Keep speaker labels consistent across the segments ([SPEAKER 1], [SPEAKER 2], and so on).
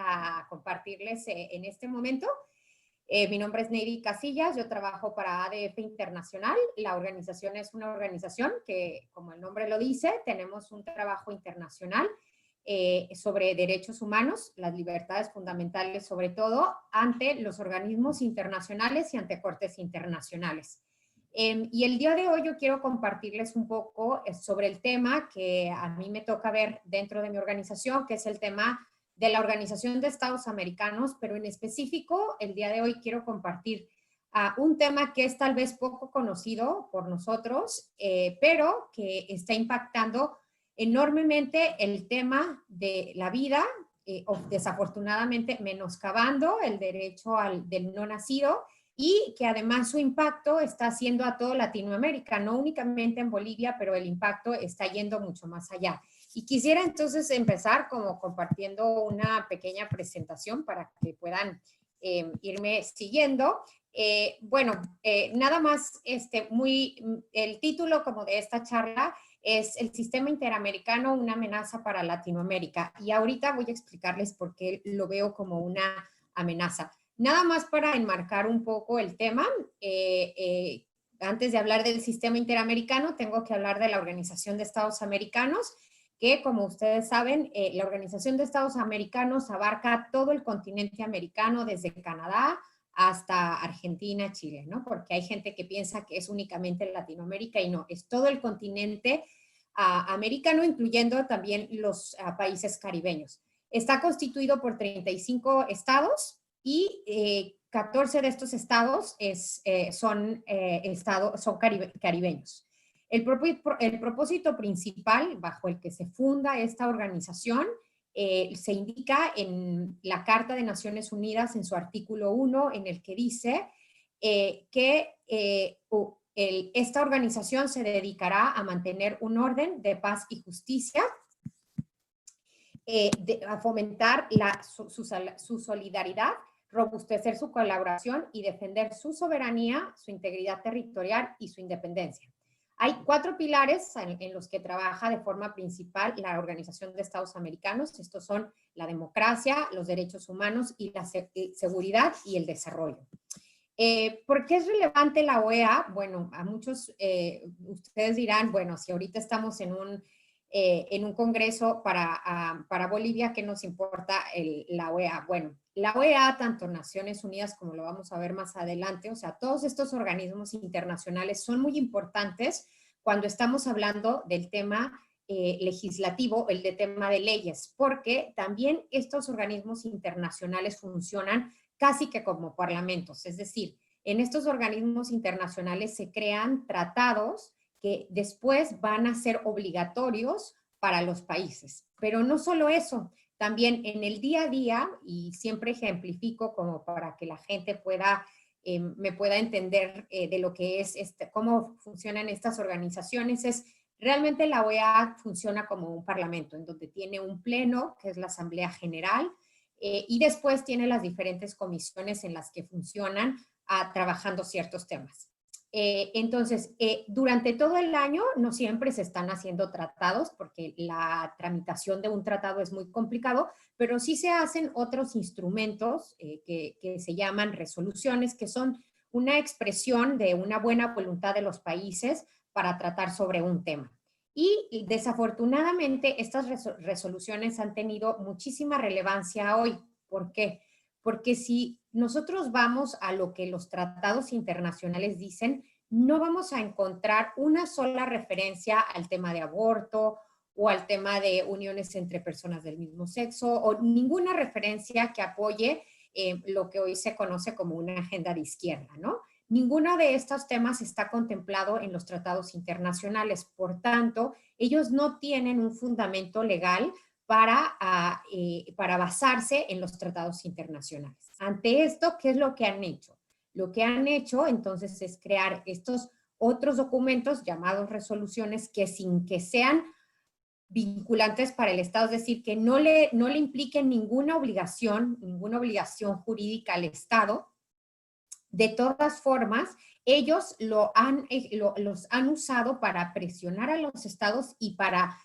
[SPEAKER 1] a compartirles en este momento. Mi nombre es Neidy Casillas, yo trabajo para ADF Internacional. La organización es una organización que, como el nombre lo dice, tenemos un trabajo internacional sobre derechos humanos, las libertades fundamentales sobre todo, ante los organismos internacionales y ante cortes internacionales. Y el día de hoy yo quiero compartirles un poco sobre el tema que a mí me toca ver dentro de mi organización, que es el tema de la Organización de Estados Americanos, pero en específico el día de hoy quiero compartir un tema que es tal vez poco conocido por nosotros, pero que está impactando enormemente el tema de la vida, o desafortunadamente menoscabando el derecho del no nacido, y que además su impacto está haciendo a toda Latinoamérica, no únicamente en Bolivia, pero el impacto está yendo mucho más allá. Y quisiera entonces empezar como compartiendo una pequeña presentación para que puedan irme siguiendo. Nada más, el título como de esta charla es El Sistema Interamericano, una amenaza para Latinoamérica. Y ahorita voy a explicarles por qué lo veo como una amenaza. Nada más para enmarcar un poco el tema, antes de hablar del sistema interamericano, tengo que hablar de la Organización de Estados Americanos, que como ustedes saben, la Organización de Estados Americanos abarca todo el continente americano, desde Canadá hasta Argentina, Chile, ¿no? Porque hay gente que piensa que es únicamente Latinoamérica y no, es todo el continente americano, incluyendo también los países caribeños. Está constituido por 35 estados y 14 de estos estados son caribeños. El propósito principal bajo el que se funda esta organización se indica en la Carta de Naciones Unidas en su artículo 1, en el que dice que esta organización se dedicará a mantener un orden de paz y justicia, a fomentar su solidaridad, robustecer su colaboración y defender su soberanía, su integridad territorial y su independencia. Hay 4 pilares en los que trabaja de forma principal la Organización de Estados Americanos. Estos son la democracia, los derechos humanos y la seguridad y el desarrollo. ¿Por qué es relevante la OEA? Bueno, a muchos ustedes dirán, bueno, si ahorita estamos en un congreso para Bolivia, ¿qué nos importa la OEA? Bueno, la OEA, tanto Naciones Unidas como lo vamos a ver más adelante, o sea, todos estos organismos internacionales son muy importantes cuando estamos hablando del tema legislativo, el de tema de leyes, porque también estos organismos internacionales funcionan casi que como parlamentos, es decir, en estos organismos internacionales se crean tratados que después van a ser obligatorios para los países. Pero no solo eso, también en el día a día, y siempre ejemplifico como para que la gente me pueda entender de lo que es, cómo funcionan estas organizaciones, es realmente la OEA funciona como un parlamento, en donde tiene un pleno, que es la Asamblea General, y después tiene las diferentes comisiones en las que funcionan trabajando ciertos temas. Entonces, durante todo el año no siempre se están haciendo tratados porque la tramitación de un tratado es muy complicado, pero sí se hacen otros instrumentos que se llaman resoluciones, que son una expresión de una buena voluntad de los países para tratar sobre un tema. Y desafortunadamente estas resoluciones han tenido muchísima relevancia hoy. ¿Por qué? Porque si nosotros vamos a lo que los tratados internacionales dicen, no vamos a encontrar una sola referencia al tema de aborto o al tema de uniones entre personas del mismo sexo o ninguna referencia que apoye lo que hoy se conoce como una agenda de izquierda, ¿no? Ninguno de estos temas está contemplado en los tratados internacionales. Por tanto, ellos no tienen un fundamento legal para basarse en los tratados internacionales. Ante esto, ¿qué es lo que han hecho? Lo que han hecho entonces es crear estos otros documentos llamados resoluciones que sin que sean vinculantes para el Estado, es decir, que no le impliquen ninguna obligación jurídica al Estado. De todas formas, ellos los han usado para presionar a los estados y para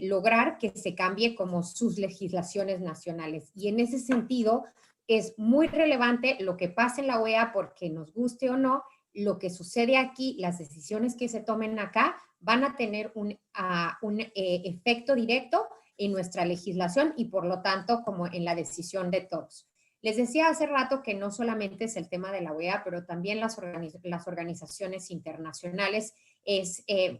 [SPEAKER 1] lograr que se cambie como sus legislaciones nacionales. Y en ese sentido es muy relevante lo que pasa en la OEA, porque nos guste o no, lo que sucede aquí, las decisiones que se tomen acá van a tener un efecto directo en nuestra legislación y por lo tanto como en la decisión de todos. Les decía hace rato que no solamente es el tema de la OEA, pero también las organizaciones internacionales,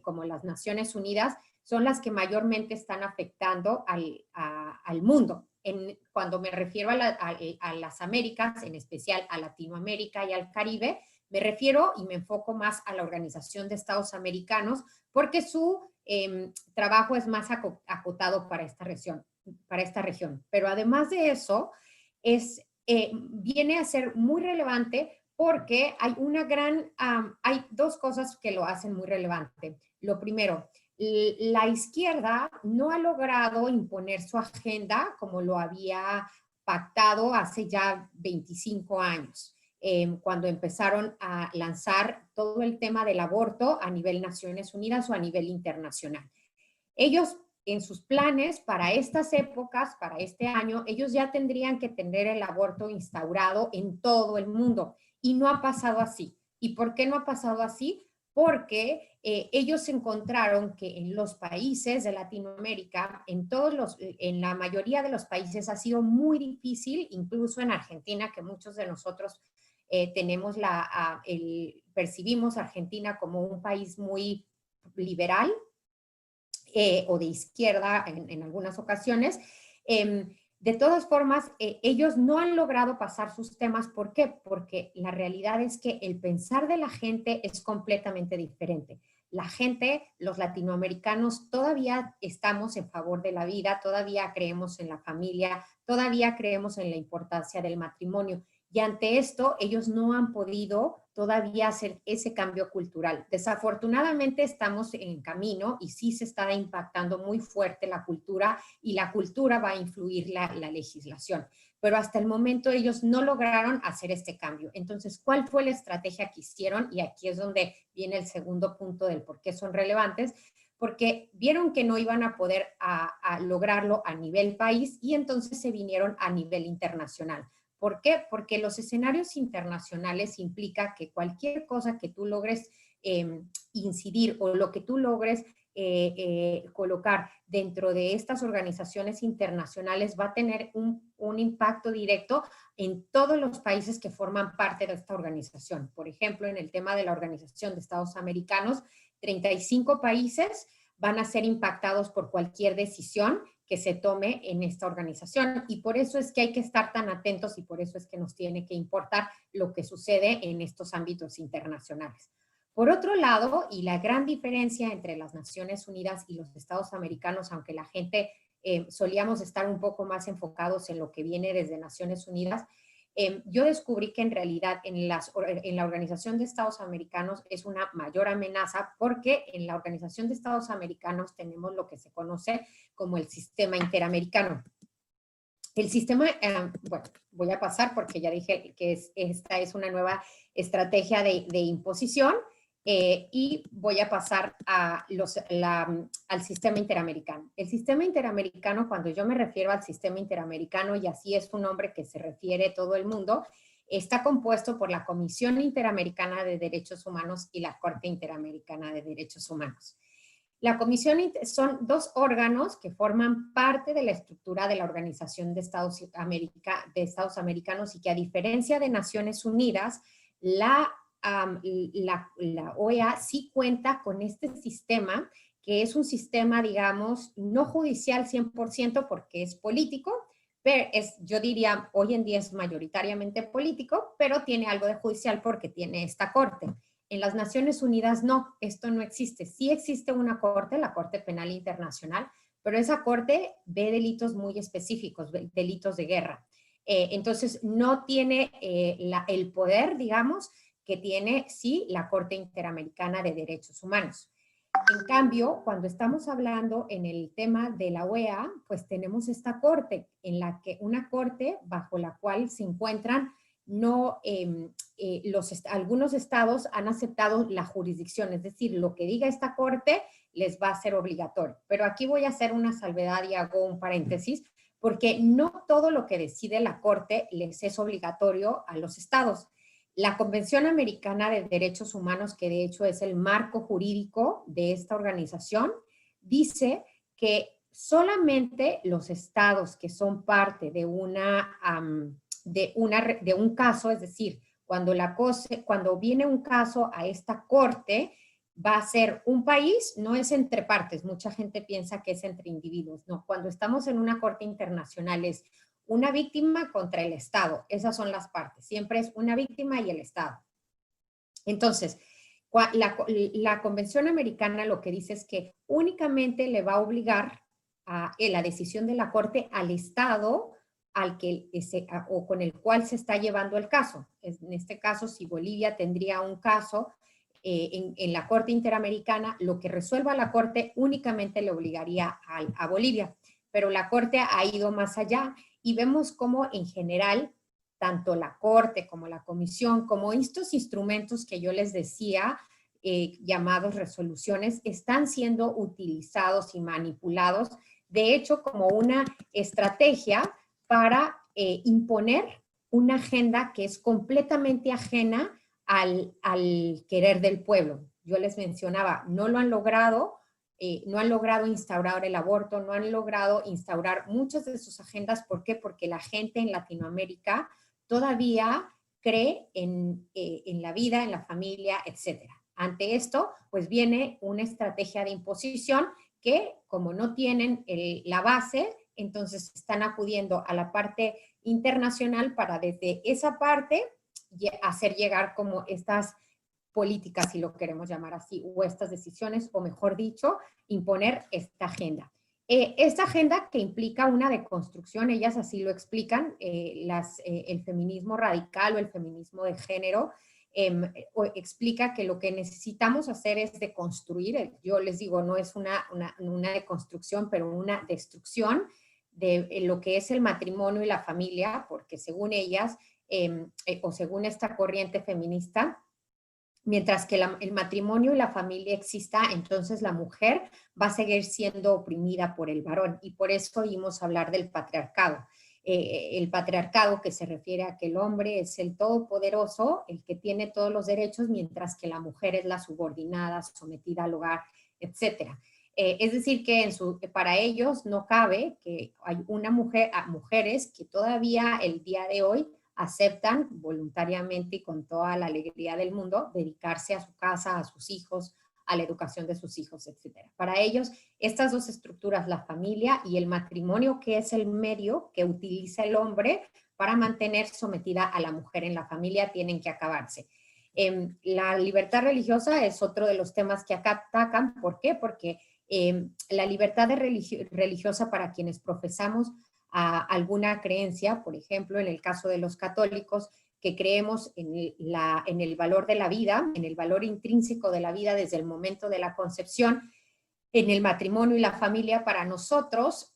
[SPEAKER 1] como las Naciones Unidas, son las que mayormente están afectando al mundo. Cuando me refiero a las Américas, en especial a Latinoamérica y al Caribe, me refiero y me enfoco más a la Organización de Estados Americanos, porque su trabajo es más acotado para esta región. Pero además de eso, viene a ser muy relevante porque hay dos cosas que lo hacen muy relevante. Lo primero, la izquierda no ha logrado imponer su agenda como lo había pactado hace ya 25 años, cuando empezaron a lanzar todo el tema del aborto a nivel Naciones Unidas o a nivel internacional. Ellos, en sus planes para estas épocas, para este año, ellos ya tendrían que tener el aborto instaurado en todo el mundo y no ha pasado así. ¿Y por qué no ha pasado así? Porque ellos encontraron que en los países de Latinoamérica, en la mayoría de los países ha sido muy difícil, incluso en Argentina, que muchos de nosotros percibimos a Argentina como un país muy liberal, o de izquierda en algunas ocasiones. De todas formas, ellos no han logrado pasar sus temas. ¿Por qué? Porque la realidad es que el pensar de la gente es completamente diferente. La gente, los latinoamericanos, todavía estamos en favor de la vida, todavía creemos en la familia, todavía creemos en la importancia del matrimonio. Y ante esto, ellos no han podido todavía hacer ese cambio cultural. Desafortunadamente estamos en camino y sí se está impactando muy fuerte la cultura y la cultura va a influir la legislación. Pero hasta el momento ellos no lograron hacer este cambio. Entonces, ¿cuál fue la estrategia que hicieron? Y aquí es donde viene el segundo punto del por qué son relevantes, porque vieron que no iban a poder a lograrlo a nivel país y entonces se vinieron a nivel internacional. ¿Por qué? Porque los escenarios internacionales implica que cualquier cosa que tú logres incidir o lo que tú logres colocar dentro de estas organizaciones internacionales va a tener un impacto directo en todos los países que forman parte de esta organización. Por ejemplo, en el tema de la Organización de Estados Americanos, 35 países van a ser impactados por cualquier decisión que se tome en esta organización y por eso es que hay que estar tan atentos y por eso es que nos tiene que importar lo que sucede en estos ámbitos internacionales. Por otro lado, y la gran diferencia entre las Naciones Unidas y los Estados Americanos, aunque la gente solíamos estar un poco más enfocados en lo que viene desde Naciones Unidas, yo descubrí que en realidad en la Organización de Estados Americanos es una mayor amenaza porque en la Organización de Estados Americanos tenemos lo que se conoce como el sistema interamericano. El sistema, bueno, voy a pasar porque ya dije que esta es una nueva estrategia de imposición y voy a pasar al sistema interamericano. El sistema interamericano, cuando yo me refiero al sistema interamericano, y así es un nombre que se refiere a todo el mundo, está compuesto por la Comisión Interamericana de Derechos Humanos y la Corte Interamericana de Derechos Humanos. La comisión son dos órganos que forman parte de la estructura de la Organización de Estados Americanos y que a diferencia de Naciones Unidas, la OEA sí cuenta con este sistema, que es un sistema, digamos, no judicial 100% porque es político, pero yo diría, hoy en día es mayoritariamente político, pero tiene algo de judicial porque tiene esta corte. En las Naciones Unidas no, esto no existe. Sí existe una corte, la Corte Penal Internacional, pero esa corte ve delitos muy específicos, delitos de guerra. Entonces no tiene el poder, digamos, que tiene sí la Corte Interamericana de Derechos Humanos. En cambio, cuando estamos hablando en el tema de la OEA, pues tenemos esta corte, una corte bajo la cual se encuentran algunos estados han aceptado la jurisdicción, es decir, lo que diga esta corte les va a ser obligatorio. Pero aquí voy a hacer una salvedad y hago un paréntesis, porque no todo lo que decide la Corte les es obligatorio a los estados. La Convención Americana de Derechos Humanos, que de hecho es el marco jurídico de esta organización, dice que solamente los estados que son parte de un caso, es decir, cuando viene un caso a esta corte, va a ser un país, no es entre partes, mucha gente piensa que es entre individuos, no, cuando estamos en una corte internacional es una víctima contra el Estado, esas son las partes, siempre es una víctima y el Estado. Entonces, la Convención Americana lo que dice es que únicamente le va a obligar la decisión de la Corte al Estado o con el cual se está llevando el caso. En este caso, si Bolivia tendría un caso en la Corte Interamericana, lo que resuelva la Corte únicamente le obligaría a Bolivia. Pero la Corte ha ido más allá y vemos cómo en general tanto la Corte como la Comisión, como estos instrumentos que yo les decía, llamados resoluciones, están siendo utilizados y manipulados, de hecho, como una estrategia para imponer una agenda que es completamente ajena al querer del pueblo. Yo les mencionaba, no han logrado instaurar el aborto, no han logrado instaurar muchas de sus agendas. ¿Por qué? Porque la gente en Latinoamérica todavía cree en la vida, en la familia, etc. Ante esto, pues viene una estrategia de imposición que, como no tienen la base, entonces están acudiendo a la parte internacional para desde esa parte hacer llegar como estas políticas, si lo queremos llamar así, o estas decisiones, o mejor dicho, imponer esta agenda. Esta agenda que implica una deconstrucción, ellas así lo explican, el feminismo radical o el feminismo de género, explica que lo que necesitamos hacer es deconstruir, yo les digo, no es una deconstrucción, pero una destrucción de lo que es el matrimonio y la familia, porque según ellas, o según esta corriente feminista, mientras que el matrimonio y la familia exista, entonces la mujer va a seguir siendo oprimida por el varón. Y por eso oímos hablar del patriarcado. El patriarcado que se refiere a que el hombre es el todopoderoso, el que tiene todos los derechos, mientras que la mujer es la subordinada, sometida al hogar, etc. Es decir, que para ellos no cabe que hay mujeres que todavía el día de hoy aceptan voluntariamente y con toda la alegría del mundo dedicarse a su casa, a sus hijos, a la educación de sus hijos, etc. Para ellos, estas dos estructuras, la familia y el matrimonio, que es el medio que utiliza el hombre para mantener sometida a la mujer en la familia, tienen que acabarse. La libertad religiosa es otro de los temas que acá atacan. ¿Por qué? Porque la libertad religiosa para quienes profesamos alguna creencia, por ejemplo, en el caso de los católicos, que creemos en el valor de la vida, en el valor intrínseco de la vida desde el momento de la concepción, en el matrimonio y la familia, para nosotros,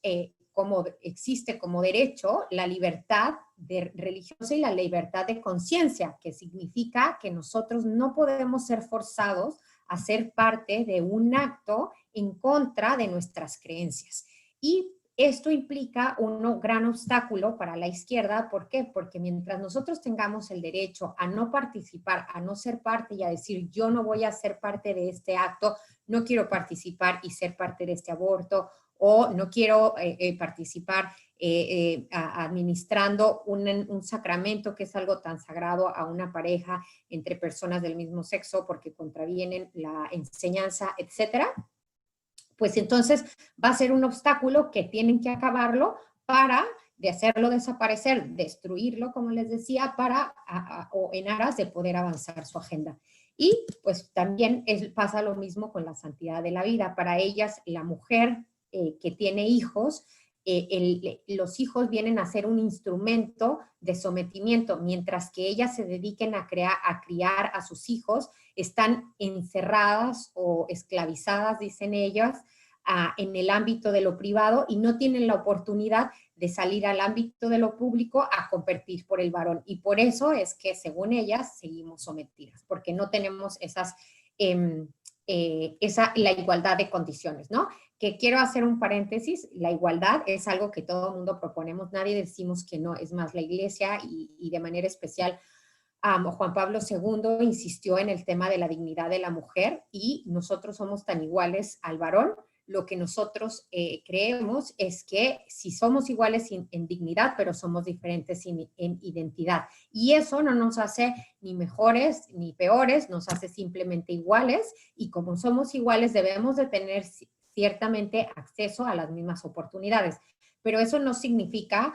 [SPEAKER 1] como existe como derecho la libertad religiosa y la libertad de conciencia, que significa que nosotros no podemos ser forzados a ser parte de un acto en contra de nuestras creencias. Y esto implica un gran obstáculo para la izquierda. ¿Por qué? Porque mientras nosotros tengamos el derecho a no participar, a no ser parte y a decir yo no voy a ser parte de este acto, no quiero participar y ser parte de este aborto, o no quiero participar administrando un sacramento que es algo tan sagrado a una pareja entre personas del mismo sexo porque contravienen la enseñanza, etcétera, pues entonces va a ser un obstáculo que tienen que acabarlo para de hacerlo desaparecer, destruirlo, como les decía, o en aras de poder avanzar su agenda. Y pues también pasa lo mismo con la santidad de la vida. Para ellas, la mujer que tiene hijos, los hijos vienen a ser un instrumento de sometimiento, mientras que ellas se dediquen a criar a sus hijos, están encerradas o esclavizadas, dicen ellas, en el ámbito de lo privado y no tienen la oportunidad de salir al ámbito de lo público a competir por el varón. Y por eso es que, según ellas, seguimos sometidas, porque no tenemos la igualdad de condiciones, ¿no? Que quiero hacer un paréntesis, la igualdad es algo que todo el mundo proponemos, nadie decimos que no, es más la Iglesia y de manera especial Juan Pablo II insistió en el tema de la dignidad de la mujer y nosotros somos tan iguales al varón. Lo que nosotros creemos es que si somos iguales en dignidad, pero somos diferentes en identidad. Y eso no nos hace ni mejores ni peores, nos hace simplemente iguales y como somos iguales debemos de tener ciertamente acceso a las mismas oportunidades. Pero eso no significa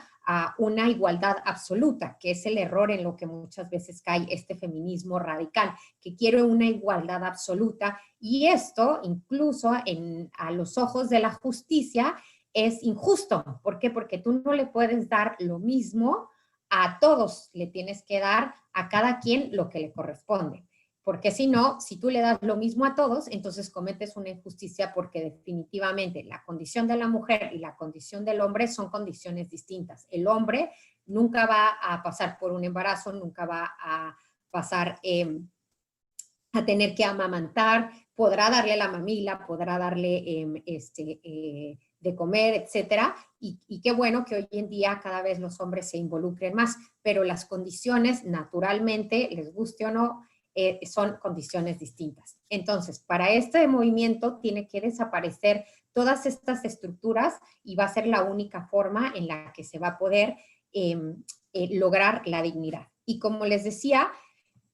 [SPEAKER 1] una igualdad absoluta, que es el error en lo que muchas veces cae este feminismo radical, que quiere una igualdad absoluta y esto incluso a los ojos de la justicia es injusto. ¿Por qué? Porque tú no le puedes dar lo mismo a todos, le tienes que dar a cada quien lo que le corresponde. Porque si no, si tú le das lo mismo a todos, entonces cometes una injusticia porque definitivamente la condición de la mujer y la condición del hombre son condiciones distintas. El hombre nunca va a pasar por un embarazo, nunca va a pasar a tener que amamantar, podrá darle la mamila, podrá darle de comer, etcétera. Y qué bueno que hoy en día cada vez los hombres se involucren más, pero las condiciones naturalmente, les guste o no, son condiciones distintas. Entonces, para este movimiento tiene que desaparecer todas estas estructuras y va a ser la única forma en la que se va a poder lograr la dignidad. Y como les decía,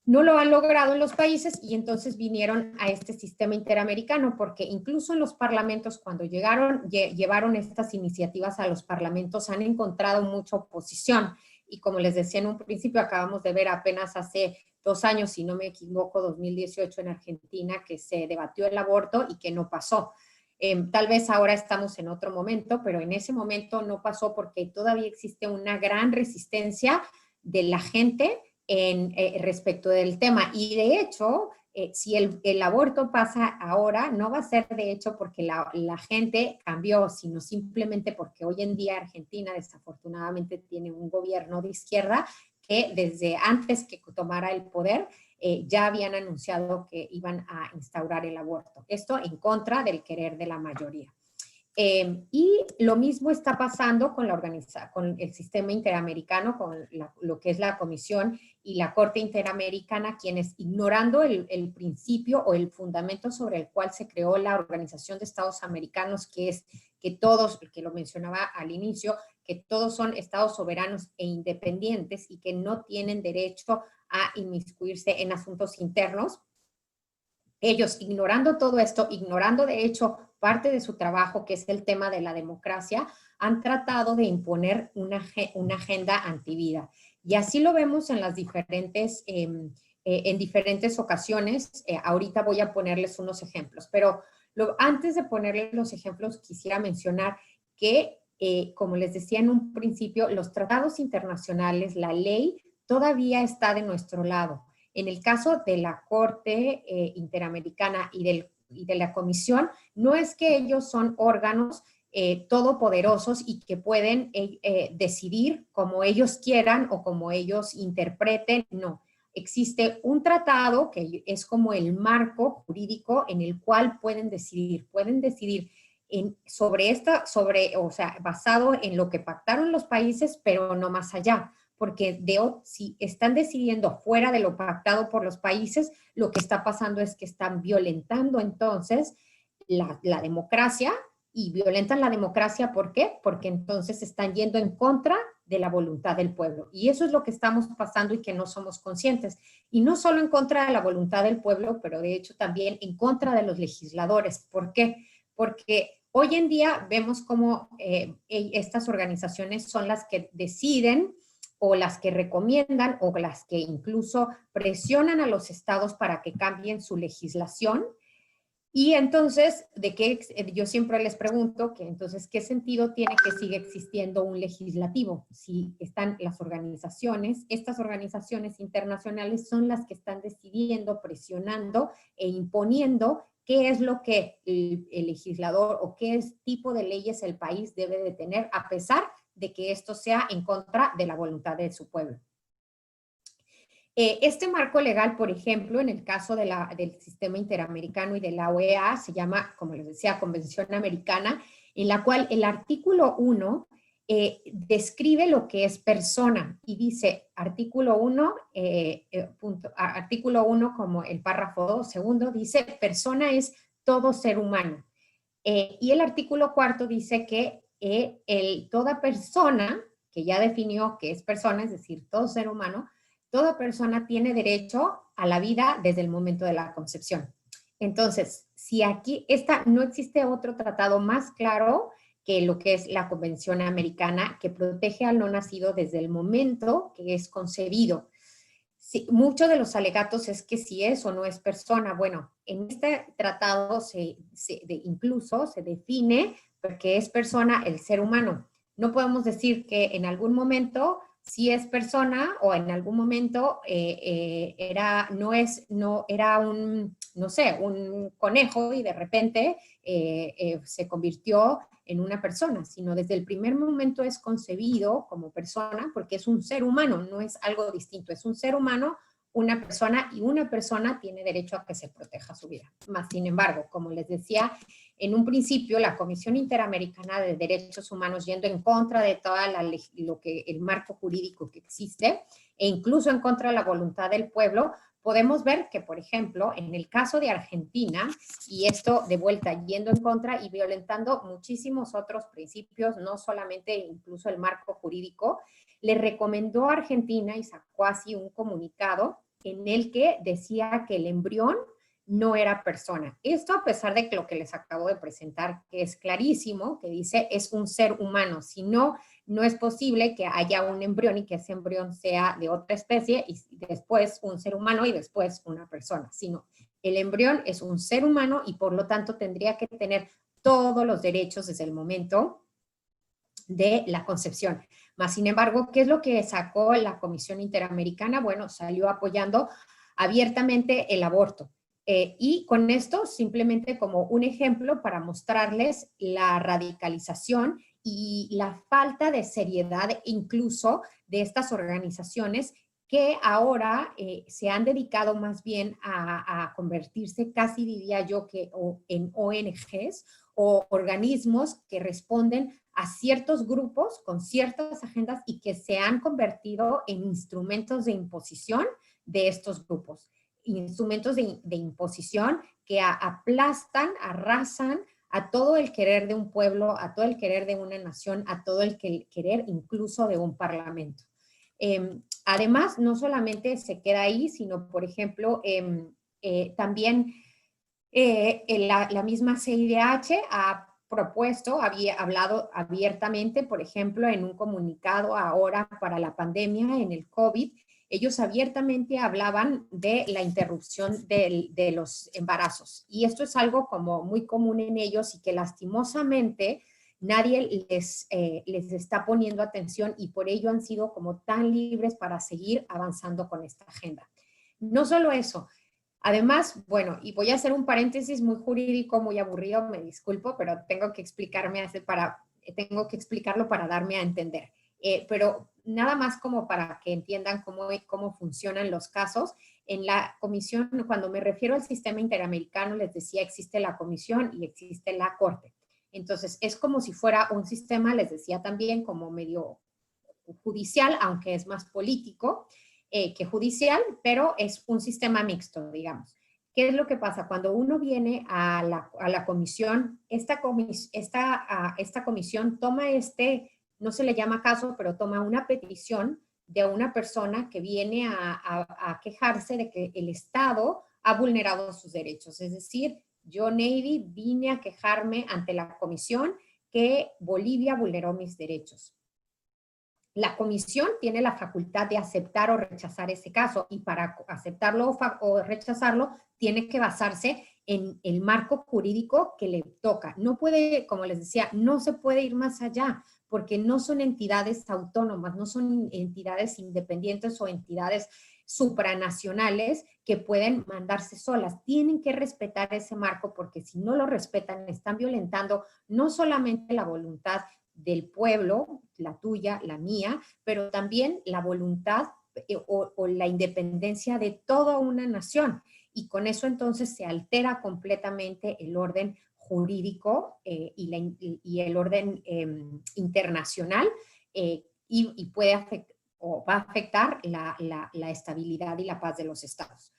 [SPEAKER 1] no lo han logrado en los países y entonces vinieron a este sistema interamericano porque incluso en los parlamentos cuando llevaron estas iniciativas a los parlamentos han encontrado mucha oposición y como les decía en un principio acabamos de ver apenas hace 2 años, si no me equivoco, 2018 en Argentina, que se debatió el aborto y que no pasó. Tal vez ahora estamos en otro momento, pero en ese momento no pasó porque todavía existe una gran resistencia de la gente respecto del tema. Y de hecho, si el aborto pasa ahora, no va a ser de hecho porque la gente cambió, sino simplemente porque hoy en día Argentina desafortunadamente tiene un gobierno de izquierda que desde antes que tomara el poder ya habían anunciado que iban a instaurar el aborto. Esto en contra del querer de la mayoría. Y lo mismo está pasando con el sistema interamericano, con lo que es la Comisión y la Corte Interamericana, quienes ignorando el principio o el fundamento sobre el cual se creó la Organización de Estados Americanos, que es que todos, que lo mencionaba al inicio, que todos son estados soberanos e independientes y que no tienen derecho a inmiscuirse en asuntos internos. Ellos ignorando todo esto, ignorando de hecho parte de su trabajo, que es el tema de la democracia, han tratado de imponer una agenda antivida. Y así lo vemos en las en diferentes ocasiones. Ahorita voy a ponerles unos ejemplos, pero antes de ponerles los ejemplos, quisiera mencionar que, como les decía en un principio, los tratados internacionales, la ley, todavía está de nuestro lado. En el caso de la Corte Interamericana y de la Comisión, no es que ellos son órganos todopoderosos y que pueden decidir como ellos quieran o como ellos interpreten, no. Existe un tratado que es como el marco jurídico en el cual pueden decidir basado en lo que pactaron los países, pero no más allá. Porque si están decidiendo fuera de lo pactado por los países, lo que está pasando es que están violentando entonces la democracia y violentan la democracia, ¿por qué? Porque entonces están yendo en contra de la voluntad del pueblo. Y eso es lo que estamos pasando y que no somos conscientes. Y no solo en contra de la voluntad del pueblo, pero de hecho también en contra de los legisladores. ¿Por qué? Porque hoy en día vemos cómo estas organizaciones son las que deciden o las que recomiendan o las que incluso presionan a los estados para que cambien su legislación. Y entonces, yo siempre les pregunto que entonces, ¿qué sentido tiene que siga existiendo un legislativo? Si están las organizaciones, estas organizaciones internacionales son las que están decidiendo, presionando e imponiendo qué es lo que el legislador o qué tipo de leyes el país debe de tener, a pesar de que esto sea en contra de la voluntad de su pueblo. Este marco legal, por ejemplo, en el caso del sistema interamericano y de la OEA, se llama, como les decía, Convención Americana, en la cual el artículo 1 describe lo que es persona y dice, artículo 1, artículo 1 como el párrafo 2, segundo, dice, persona es todo ser humano. Y el artículo 4 dice que toda persona, que ya definió que es persona, es decir, todo ser humano, toda persona tiene derecho a la vida desde el momento de la concepción. Entonces, si aquí no existe otro tratado más claro que lo que es la Convención Americana, que protege al no nacido desde el momento que es concebido. Sí, muchos de los alegatos es que si es o no es persona. Bueno, en este tratado incluso se define que es persona el ser humano. No podemos decir que en algún momento sí es persona o en algún momento era un, no sé, un conejo y de repente se convirtió en una persona, sino desde el primer momento es concebido como persona porque es un ser humano, no es algo distinto, es un ser humano, una persona, y una persona tiene derecho a que se proteja su vida. Más sin embargo, como les decía, en un principio la Comisión Interamericana de Derechos Humanos, yendo en contra de todo el marco jurídico que existe, e incluso en contra de la voluntad del pueblo, podemos ver que, por ejemplo, en el caso de Argentina, y esto de vuelta yendo en contra y violentando muchísimos otros principios, no solamente incluso el marco jurídico, le recomendó a Argentina y sacó así un comunicado en el que decía que el embrión no era persona. Esto a pesar de que lo que les acabo de presentar, que es clarísimo, que dice es un ser humano, si no, no es posible que haya un embrión y que ese embrión sea de otra especie y después un ser humano y después una persona, sino el embrión es un ser humano y por lo tanto tendría que tener todos los derechos desde el momento de la concepción. Más sin embargo, ¿qué es lo que sacó la Comisión Interamericana? Bueno, salió apoyando abiertamente el aborto. Y con esto, simplemente como un ejemplo para mostrarles la radicalización y la falta de seriedad incluso de estas organizaciones que ahora se han dedicado más bien a convertirse, casi diría yo, que en ONGs o organismos que responden a ciertos grupos con ciertas agendas y que se han convertido en instrumentos de imposición de estos grupos. Instrumentos de imposición que aplastan, arrasan a todo el querer de un pueblo, a todo el querer de una nación, a todo el querer incluso de un parlamento. Además, no solamente se queda ahí, sino, por ejemplo, también la misma CIDH ha propuesto, había hablado abiertamente, por ejemplo, en un comunicado ahora para la pandemia, en el COVID, ellos abiertamente hablaban de la interrupción de los embarazos. Y esto es algo como muy común en ellos y que lastimosamente nadie les está poniendo atención y por ello han sido como tan libres para seguir avanzando con esta agenda. No solo eso, además, bueno, y voy a hacer un paréntesis muy jurídico, muy aburrido, me disculpo, pero tengo que explicarlo para darme a entender. Pero nada más como para que entiendan cómo funcionan los casos. En la comisión, cuando me refiero al sistema interamericano, les decía, existe la comisión y existe la corte. Entonces, es como si fuera un sistema, les decía también, como medio judicial, aunque es más político que judicial, pero es un sistema mixto, digamos. ¿Qué es lo que pasa? Cuando uno viene a la comisión, esta comisión toma no se le llama caso, pero toma una petición de una persona que viene a quejarse de que el Estado ha vulnerado sus derechos. Es decir, yo, Navy, vine a quejarme ante la comisión que Bolivia vulneró mis derechos. La comisión tiene la facultad de aceptar o rechazar ese caso y para aceptarlo o rechazarlo tiene que basarse en el marco jurídico que le toca. No puede, como les decía, no se puede ir más allá porque no son entidades autónomas, no son entidades independientes o entidades supranacionales que pueden mandarse solas. Tienen que respetar ese marco porque si no lo respetan están violentando no solamente la voluntad del pueblo, la tuya, la mía, pero también la voluntad o la independencia de toda una nación. Y con eso entonces se altera completamente el orden jurídico y el orden internacional y puede afectar o va a afectar la estabilidad y la paz de los estados.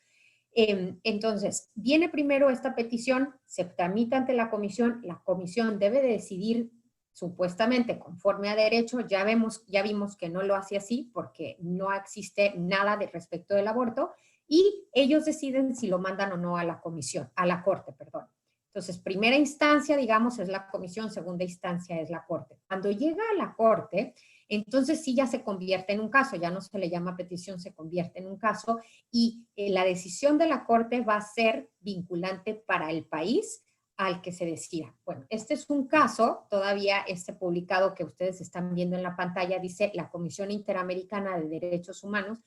[SPEAKER 1] Entonces, viene primero esta petición, se tramita ante la comisión debe de decidir supuestamente conforme a derecho, ya vimos que no lo hace así porque no existe nada de respecto del aborto y ellos deciden si lo mandan o no a la comisión, a la corte, perdón. Entonces, primera instancia, digamos, es la comisión, segunda instancia es la corte. Cuando llega a la corte, entonces sí ya se convierte en un caso, ya no se le llama petición, se convierte en un caso y la decisión de la corte va a ser vinculante para el país al que se decida. Bueno, este es un caso, todavía este publicado que ustedes están viendo en la pantalla, dice la Comisión Interamericana de Derechos Humanos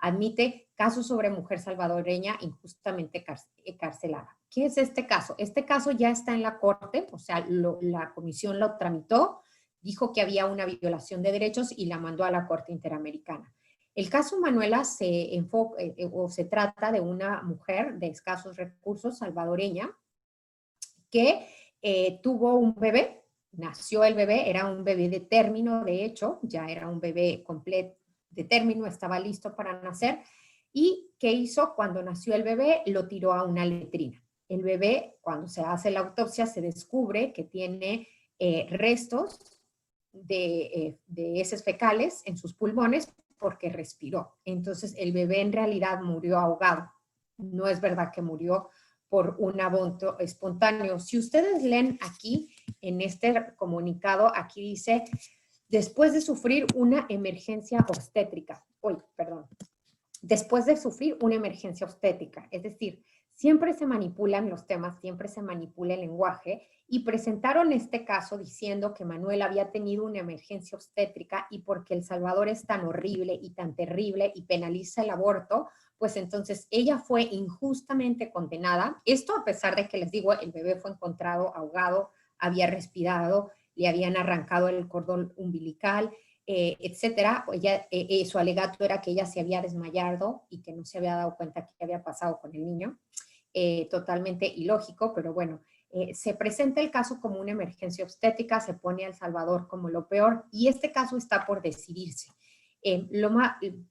[SPEAKER 1] admite casos sobre mujer salvadoreña injustamente encarcelada. ¿Qué es este caso? Este caso ya está en la corte, o sea, la comisión lo tramitó, dijo que había una violación de derechos y la mandó a la Corte Interamericana. El caso Manuela se enfoca o se trata de una mujer de escasos recursos salvadoreña que tuvo un bebé, nació el bebé, era un bebé de término, de hecho, ya era un bebé completo de término, estaba listo para nacer, y ¿qué hizo? Cuando nació el bebé, lo tiró a una letrina. El bebé, cuando se hace la autopsia, se descubre que tiene restos de heces fecales en sus pulmones porque respiró. Entonces, el bebé en realidad murió ahogado. No es verdad que murió por un aborto espontáneo. Si ustedes leen aquí, en este comunicado, aquí dice, después de sufrir una emergencia obstétrica, después de sufrir una emergencia obstétrica, es decir, siempre se manipulan los temas, siempre se manipula el lenguaje, y presentaron este caso diciendo que Manuel había tenido una emergencia obstétrica y porque El Salvador es tan horrible y tan terrible y penaliza el aborto, pues entonces ella fue injustamente condenada. Esto a pesar de que les digo, el bebé fue encontrado ahogado, había respirado, le habían arrancado el cordón umbilical, etcétera. Su alegato era que ella se había desmayado y que no se había dado cuenta qué había pasado con el niño. Totalmente ilógico, pero bueno, se presenta el caso como una emergencia obstétrica, se pone a El Salvador como lo peor y este caso está por decidirse.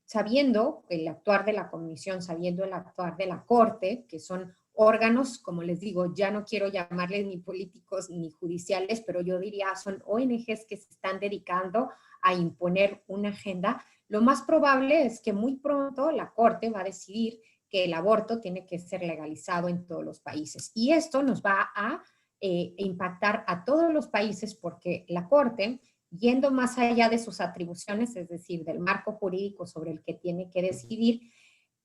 [SPEAKER 1] Sabiendo el actuar de la comisión, sabiendo el actuar de la corte, que son órganos, como les digo, ya no quiero llamarles ni políticos ni judiciales, pero yo diría son ONGs que se están dedicando a imponer una agenda, lo más probable es que muy pronto la corte va a decidir que el aborto tiene que ser legalizado en todos los países. Y esto nos va a impactar a todos los países porque la Corte, yendo más allá de sus atribuciones, es decir, del marco jurídico sobre el que tiene que decidir,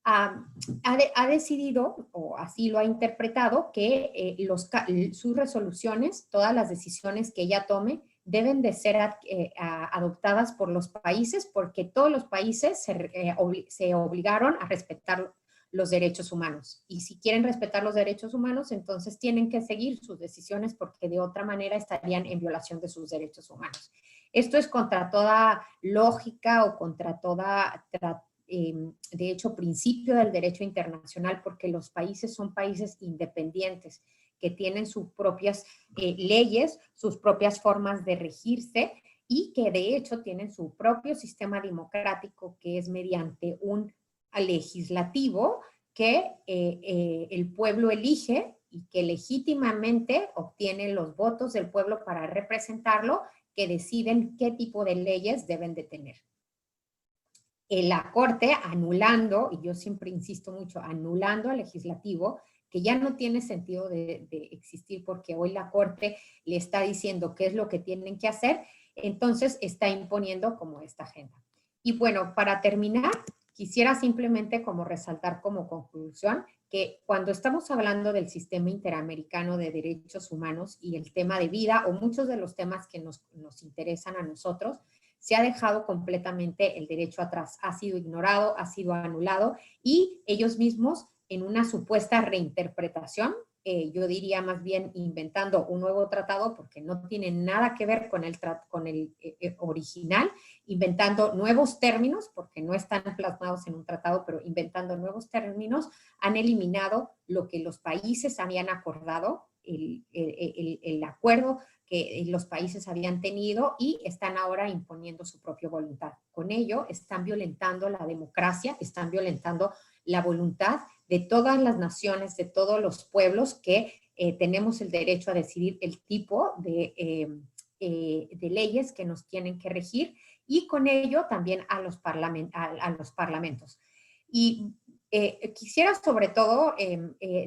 [SPEAKER 1] ha decidido, o así lo ha interpretado, que sus resoluciones, todas las decisiones que ella tome, deben de ser adoptadas por los países porque todos los países se obligaron a respetar los derechos humanos. Y si quieren respetar los derechos humanos, entonces tienen que seguir sus decisiones porque de otra manera estarían en violación de sus derechos humanos. Esto es contra toda lógica o contra toda, de hecho, principio del derecho internacional porque los países son países independientes que tienen sus propias leyes, sus propias formas de regirse y que de hecho tienen su propio sistema democrático que es mediante un legislativo que el pueblo elige y que legítimamente obtiene los votos del pueblo para representarlo, que deciden qué tipo de leyes deben de tener. La Corte anulando, y yo siempre insisto mucho, anulando al legislativo, que ya no tiene sentido de existir porque hoy la Corte le está diciendo qué es lo que tienen que hacer, entonces está imponiendo como esta agenda. Y bueno, para terminar, quisiera simplemente como resaltar como conclusión que cuando estamos hablando del sistema interamericano de derechos humanos y el tema de vida o muchos de los temas que nos interesan a nosotros, se ha dejado completamente el derecho atrás, ha sido ignorado, ha sido anulado y ellos mismos en una supuesta reinterpretación yo diría más bien inventando un nuevo tratado, porque no tiene nada que ver con el original, inventando nuevos términos, porque no están plasmados en un tratado, pero inventando nuevos términos, han eliminado lo que los países habían acordado, el acuerdo que los países habían tenido, y están ahora imponiendo su propia voluntad. Con ello están violentando la democracia, están violentando la voluntad de todas las naciones, de todos los pueblos que tenemos el derecho a decidir el tipo de leyes que nos tienen que regir, y con ello también a los parlamentos. Y quisiera sobre todo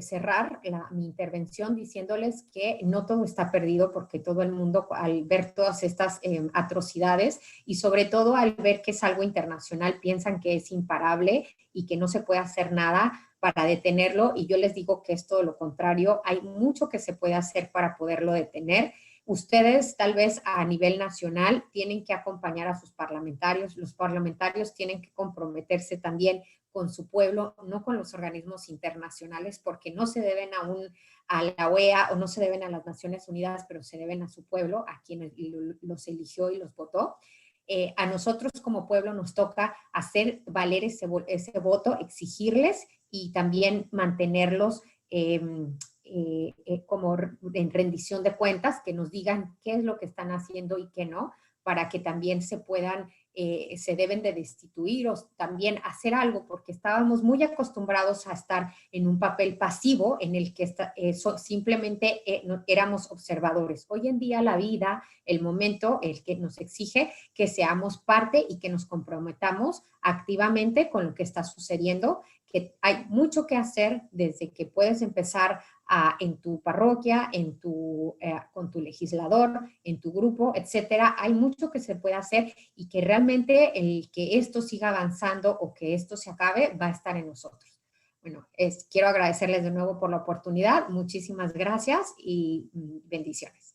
[SPEAKER 1] cerrar mi intervención diciéndoles que no todo está perdido, porque todo el mundo, al ver todas estas atrocidades y sobre todo al ver que es algo internacional, piensan que es imparable y que no se puede hacer nada para detenerlo, y yo les digo que es todo lo contrario. Hay mucho que se puede hacer para poderlo detener. Ustedes tal vez a nivel nacional tienen que acompañar a sus parlamentarios, los parlamentarios tienen que comprometerse también con su pueblo, no con los organismos internacionales, porque no se deben a la OEA o no se deben a las Naciones Unidas, pero se deben a su pueblo, a quien los eligió y los votó. A nosotros como pueblo nos toca hacer valer ese voto, exigirles y también mantenerlos como en rendición de cuentas, que nos digan qué es lo que están haciendo y qué no, para que también se deben de destituir o también hacer algo, porque estábamos muy acostumbrados a estar en un papel pasivo en el que simplemente éramos observadores. Hoy en día la vida, el momento, el que nos exige que seamos parte y que nos comprometamos activamente con lo que está sucediendo, que hay mucho que hacer desde que puedes empezar en tu parroquia, con tu legislador, en tu grupo, etcétera. Hay mucho que se puede hacer y que realmente el que esto siga avanzando o que esto se acabe va a estar en nosotros. Bueno, quiero agradecerles de nuevo por la oportunidad. Muchísimas gracias y bendiciones.